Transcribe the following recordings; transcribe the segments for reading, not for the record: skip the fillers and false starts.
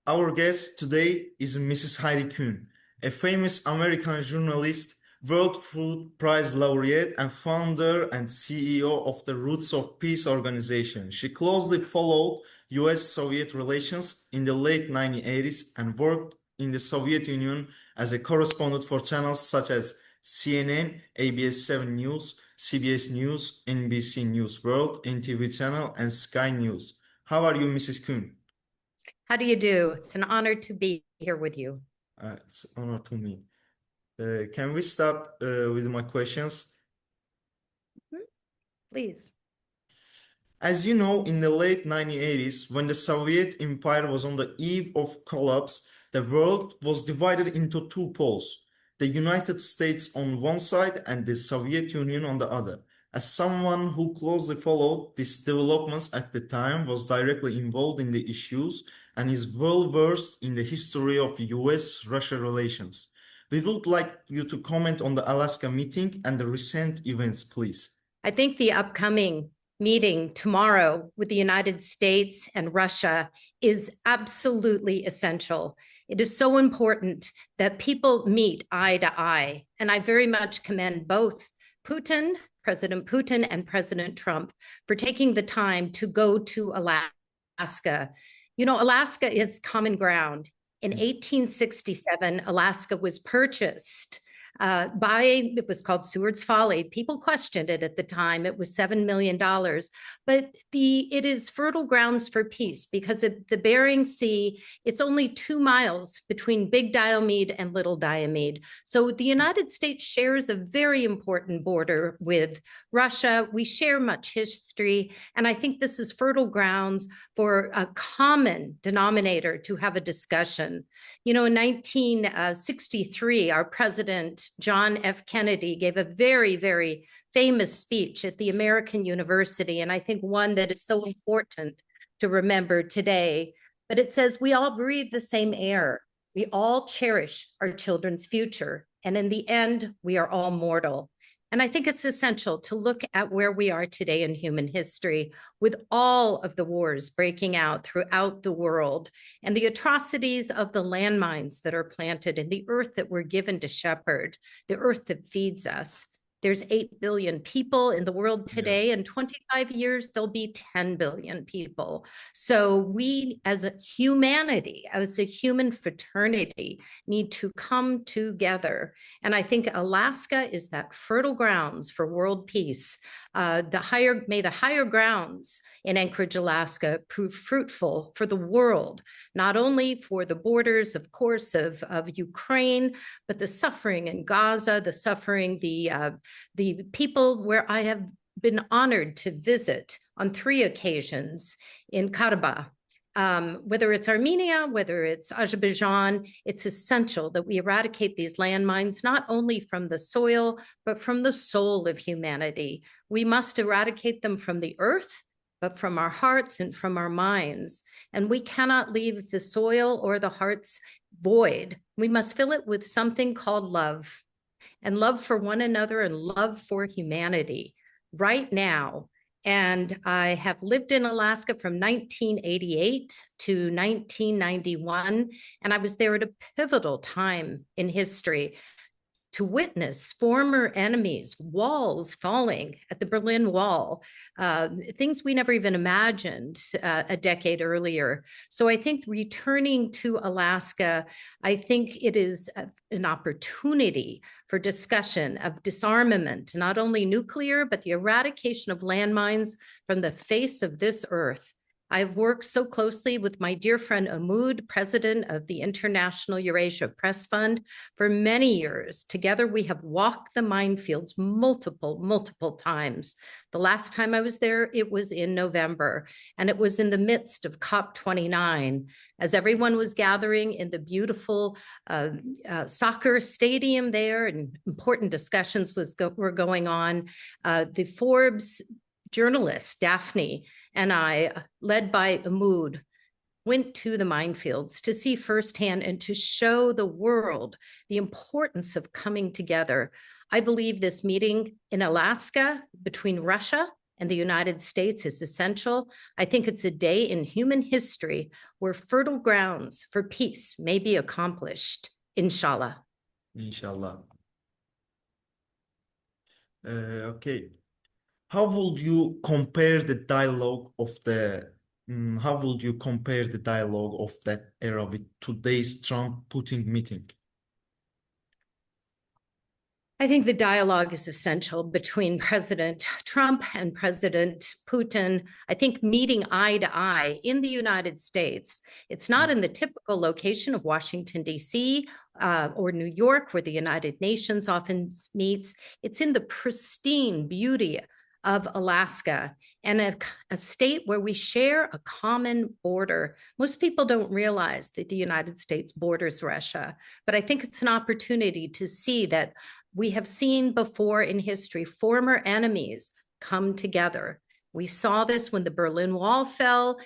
Our guest today is Mrs. Heidi Kuhn, a famous American journalist, World Food Prize laureate, and founder and CEO of the Roots of Peace organization. She closely followed US-Soviet relations in the late 1980s and worked in the Soviet Union as a correspondent for channels such as CNN, ABS 7 News, CBS News, NBC News World, NTV Channel, and Sky News. How are you, Mrs. Kuhn? How do you do? It's an honor to be here with you. It's an honor to me. Can we start with my questions? Please. As you know, in the late 1980s, when the Soviet Empire was on the eve of collapse, the world was divided into two poles, the United States on one side and the Soviet Union on the other. As someone who closely followed these developments at the time, was directly involved in the issues, and is well versed in the history of US-Russia relations, we would like you to comment on the Alaska meeting and the recent events, please. I think the upcoming meeting tomorrow with the United States and Russia is absolutely essential. It is so important that people meet eye to eye, and I very much commend both President Putin and President Trump for taking the time to go to Alaska. You know, Alaska is common ground. In 1867, Alaska was purchased it was called Seward's Folly. People questioned it at the time. It was $7 million, but it is fertile grounds for peace because of the Bering Sea. It's only 2 miles between Big Diomede and Little Diomede. So the United States shares a very important border with Russia. We share much history, and I think this is fertile grounds for a common denominator to have a discussion. You know, in 1963, our president, John F. Kennedy, gave a very, very famous speech at the American University, and I think one that is so important to remember today. But it says, we all breathe the same air. We all cherish our children's future. And in the end, we are all mortal. And I think it's essential to look at where we are today in human history with all of the wars breaking out throughout the world and the atrocities of the landmines that are planted in the earth that we're given to shepherd, the earth that feeds us. There's 8 billion people in the world today. In 25 years, there'll be 10 billion people. So we, as a humanity, as a human fraternity, need to come together. And I think Alaska is that fertile grounds for world peace. May the higher grounds in Anchorage, Alaska, prove fruitful for the world, not only for the borders, of course, of Ukraine, but the suffering in Gaza, the suffering, the people where I have been honored to visit on 3 occasions in Karabakh. Whether it's Armenia, whether it's Azerbaijan, it's essential that we eradicate these landmines, not only from the soil, but from the soul of humanity. We must eradicate them from the earth, but from our hearts and from our minds. And we cannot leave the soil or the hearts void. We must fill it with something called love, and love for one another and love for humanity right now. And I have lived in Alaska from 1988 to 1991, and I was there at a pivotal time in history to witness former enemies, walls falling at the Berlin Wall, things we never even imagined a decade earlier. So I think returning to Alaska, I think it is an opportunity for discussion of disarmament, not only nuclear, but the eradication of landmines from the face of this earth. I've worked so closely with my dear friend Ahmoud, president of the International Eurasia Press Fund, for many years. Together, we have walked the minefields multiple times. The last time I was there, it was in November, and it was in the midst of COP29, as everyone was gathering in the beautiful soccer stadium there, and important discussions were going on. The Forbes journalist, Daphne, and I, led by Ahmoud, went to the minefields to see firsthand and to show the world the importance of coming together. I believe this meeting in Alaska between Russia and the United States is essential, I think it's a day in human history where fertile grounds for peace may be accomplished, inshallah. Inshallah. Okay. How would you compare the dialogue of how would you compare the dialogue of that era with today's Trump-Putin meeting? I think the dialogue is essential between President Trump and President Putin. I think meeting eye to eye in the United States, it's not in the typical location of Washington, D.C. Or New York, where the United Nations often meets. It's in the pristine beauty of Alaska and a state where we share a common border. Most people don't realize that the United States borders Russia, but I think it's an opportunity to see that we have seen before in history former enemies come together. We saw this when the Berlin Wall fell.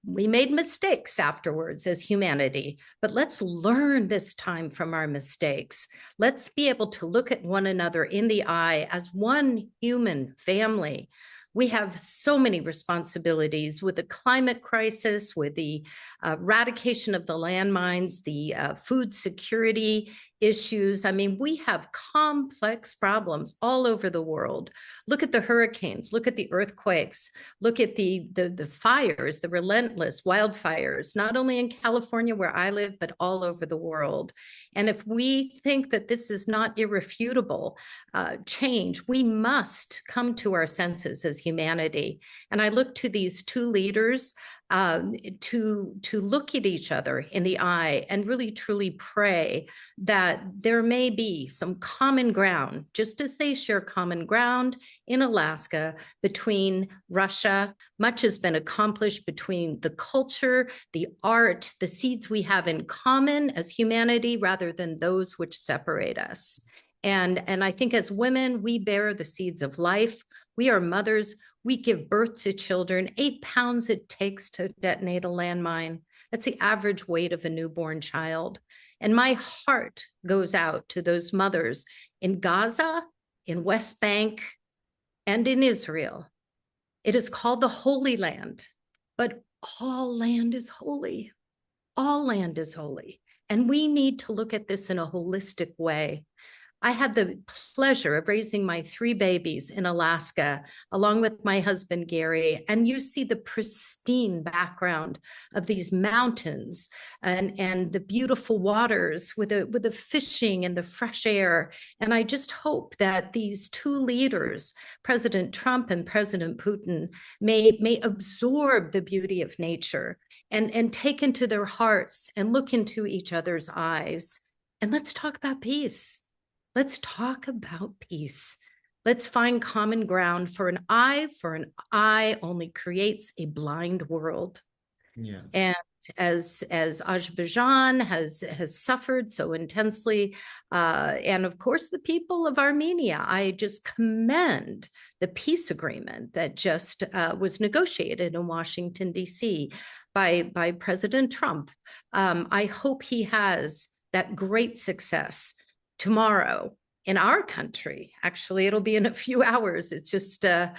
We made mistakes afterwards as humanity, but let's learn this time from our mistakes. Let's be able to look at one another in the eye as one human family. We have so many responsibilities with the climate crisis, with the eradication of the landmines, the food security issues. I mean, we have complex problems all over the world. Look at the hurricanes, look at the earthquakes, look at the fires, the relentless wildfires, not only in California where I live, but all over the world. And if we think that this is not irrefutable change, we must come to our senses as humanity. And I look to these two leaders to look at each other in the eye and really truly pray that there may be some common ground, just as they share common ground in Alaska between Russia. Much has been accomplished between the culture, the art, the seeds we have in common as humanity rather than those which separate us. And I think as women, we bear the seeds of life. We are mothers. We give birth to children. 8 pounds it takes to detonate a landmine. That's the average weight of a newborn child. And my heart goes out to those mothers in Gaza, in West Bank, and in Israel. It is called the Holy Land, but all land is holy. All land is holy. And we need to look at this in a holistic way. I had the pleasure of raising my 3 babies in Alaska, along with my husband, Gary, and you see the pristine background of these mountains and the beautiful waters with the fishing and the fresh air. And I just hope that these 2 leaders, President Trump and President Putin, may absorb the beauty of nature and take into their hearts and look into each other's eyes. And let's talk about peace. Let's talk about peace. Let's find common ground. For an eye only creates a blind world. Yeah. And as Azerbaijan has suffered so intensely, and of course the people of Armenia, I just commend the peace agreement that just was negotiated in Washington, D.C. by President Trump. I hope he has that great success tomorrow in our country. Actually, it'll be in a few hours. It's just a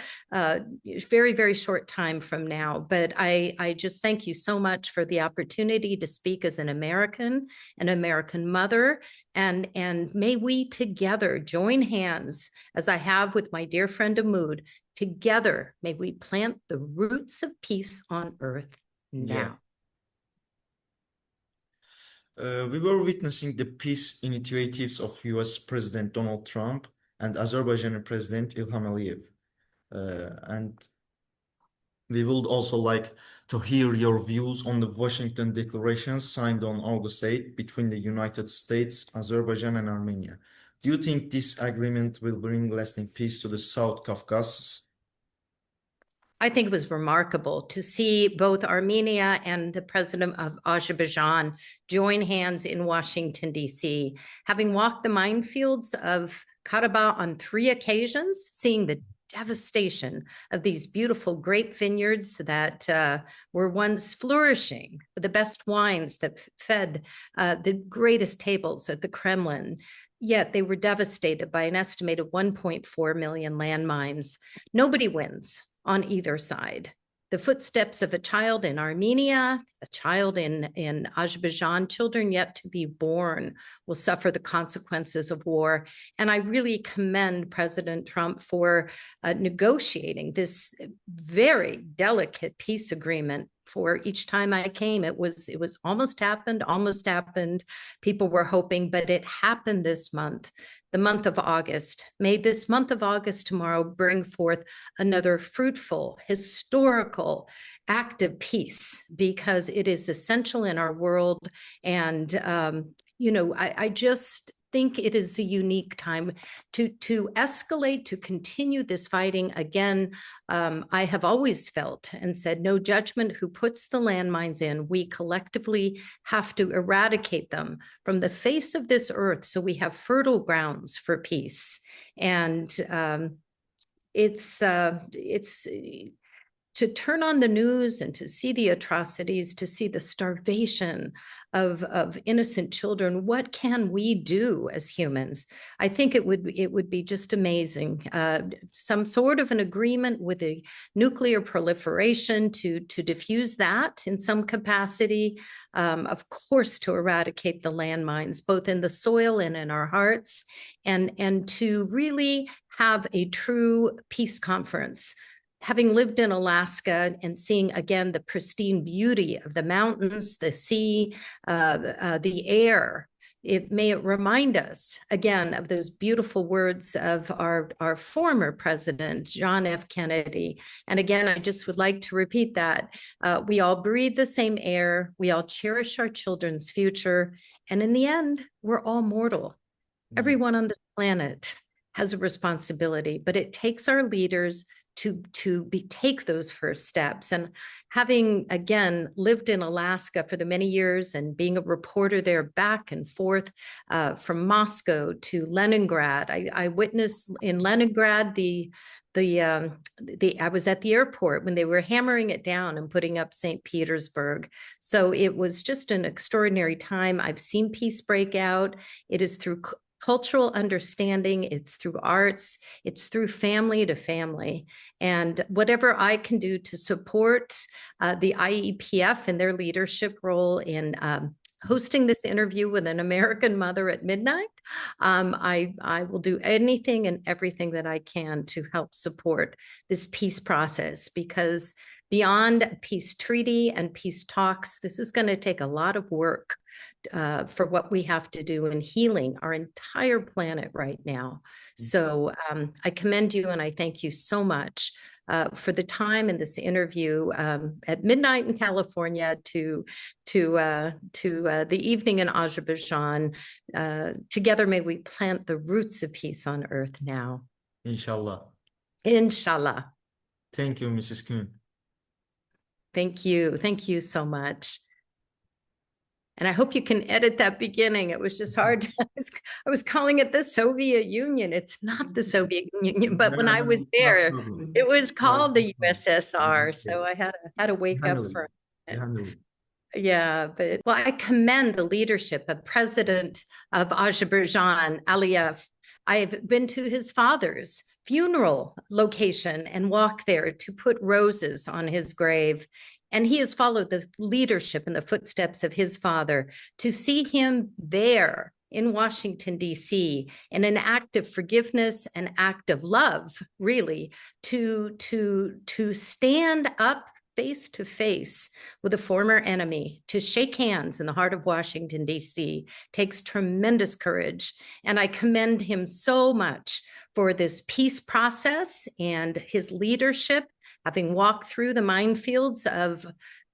very, very short time from now. But I just thank you so much for the opportunity to speak as an American mother. And may we together join hands, as I have with my dear friend Ahmoud, together may we plant the roots of peace on earth now. Yeah. We were witnessing the peace initiatives of US President Donald Trump and Azerbaijani President Ilham Aliyev. And we would also like to hear your views on the Washington declarations signed on August 8 between the United States, Azerbaijan, and Armenia. Do you think this agreement will bring lasting peace to the South Caucasus? I think it was remarkable to see both Armenia and the president of Azerbaijan join hands in Washington, D.C. Having walked the minefields of Karabakh on 3 occasions, seeing the devastation of these beautiful grape vineyards that were once flourishing, the best wines that fed the greatest tables at the Kremlin. Yet they were devastated by an estimated 1.4 million landmines. Nobody wins. on either side. The footsteps of a child in Armenia, a child in Azerbaijan, children yet to be born will suffer the consequences of war. And I really commend President Trump for negotiating this very delicate peace agreement. For each time I came, it was almost happened. People were hoping, but it happened this month, the month of August. May this month of August tomorrow bring forth another fruitful, historical act of peace, because it is essential in our world. And, I just think it is a unique time to escalate, to continue this fighting. Again, I have always felt and said, no judgment who puts the landmines in. We collectively have to eradicate them from the face of this earth so we have fertile grounds for peace. And it's to turn on the news and to see the atrocities, to see the starvation of innocent children. What can we do as humans? I think it would be just amazing. Some sort of an agreement with a nuclear proliferation to diffuse that in some capacity. Of course, to eradicate the landmines, both in the soil and in our hearts, and to really have a true peace conference. Having lived in Alaska and seeing again the pristine beauty of the mountains, the sea, the air, it may remind us again of those beautiful words of our former president, John F. Kennedy. And again, I just would like to repeat that. We all breathe the same air. We all cherish our children's future. And in the end, we're all mortal. Everyone on this planet has a responsibility, but it takes our leaders to take those first steps. And having, again, lived in Alaska for the many years and being a reporter there back and forth from Moscow to Leningrad, I witnessed in Leningrad I was at the airport when they were hammering it down and putting up St. Petersburg. So it was just an extraordinary time. I've seen peace break out. It is through cultural understanding, it's through arts, it's through family to family. And whatever I can do to support the IEPF and their leadership role in hosting this interview with an American mother at midnight, I will do anything and everything that I can to help support this peace process, because beyond peace treaty and peace talks, this is going to take a lot of work for what we have to do in healing our entire planet right now. So I commend you and I thank you so much for the time in this interview at midnight in California to the evening in Azerbaijan. Together, may we plant the roots of peace on earth now. Inshallah. Inshallah. Thank you, Mrs. Kuhn. Thank you. Thank you so much. And I hope you can edit that beginning. It was just hard. I was calling it the Soviet Union. It's not the Soviet Union, but when I was there, it was called the USSR. So I had to wake up for it. Yeah, but well, I commend the leadership of President of Azerbaijan, Aliyev. I've been to his father's funeral location and walked there to put roses on his grave. And he has followed the leadership and the footsteps of his father. To see him there in Washington, D.C., in an act of forgiveness, an act of love, really, to stand up face to face with a former enemy, to shake hands in the heart of Washington, D.C., takes tremendous courage. And I commend him so much for this peace process and his leadership. Having walked through the minefields of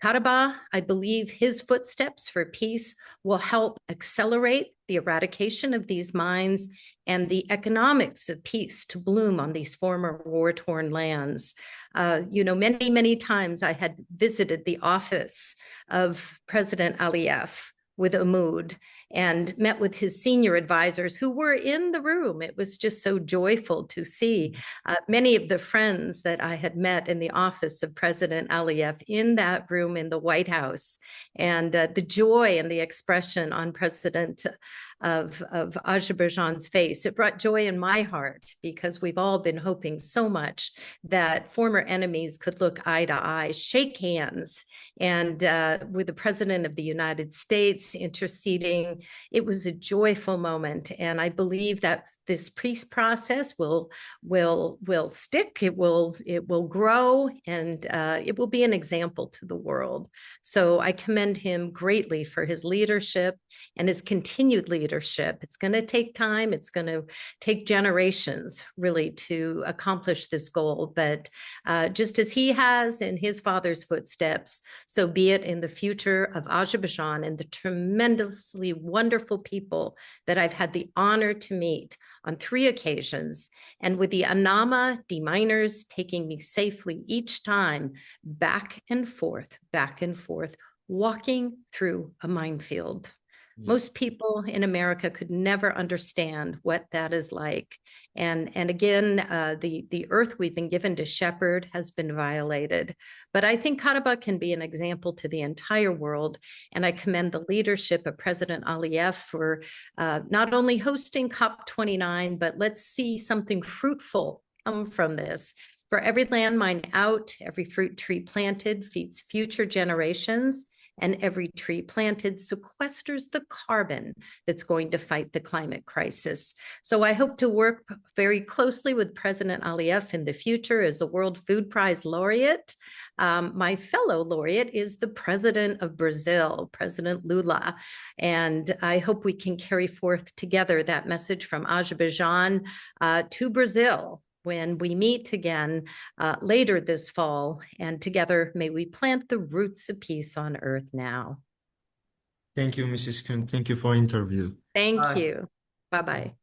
Karabakh, I believe his footsteps for peace will help accelerate the eradication of these mines and the economics of peace to bloom on these former war-torn lands. Many, many times I had visited the office of President Aliyev with Ahmoud and met with his senior advisors who were in the room. It was just so joyful to see many of the friends that I had met in the office of President Aliyev in that room in the White House, and the joy and the expression on President of Azerbaijan's face. It brought joy in my heart because we've all been hoping so much that former enemies could look eye to eye, shake hands, and with the President of the United States interceding, it was a joyful moment. And I believe that this peace process will stick. It will grow, and it will be an example to the world. So I commend him greatly for his leadership and his continued leadership. It's going to take time. It's going to take generations really to accomplish this goal. But just as he has in his father's footsteps, so be it in the future of Azerbaijan and the tremendously wonderful people that I've had the honor to meet on 3 occasions, and with the Anama deminers taking me safely each time back and forth, walking through a minefield. Yeah. Most people in America could never understand what that is like. And again, the earth we've been given to shepherd has been violated. But I think Karabakh can be an example to the entire world. And I commend the leadership of President Aliyev for not only hosting COP29, but let's see something fruitful come from this. For every landmine out, every fruit tree planted feeds future generations, and every tree planted sequesters the carbon that's going to fight the climate crisis. So I hope to work very closely with President Aliyev in the future as a World Food Prize laureate. My fellow laureate is the President of Brazil, President Lula, and I hope we can carry forth together that message from Azerbaijan to Brazil when we meet again later this fall, and together may we plant the roots of peace on earth now. Thank you, Mrs. Kuhn. Thank you for the interview. Thank you. Bye-bye.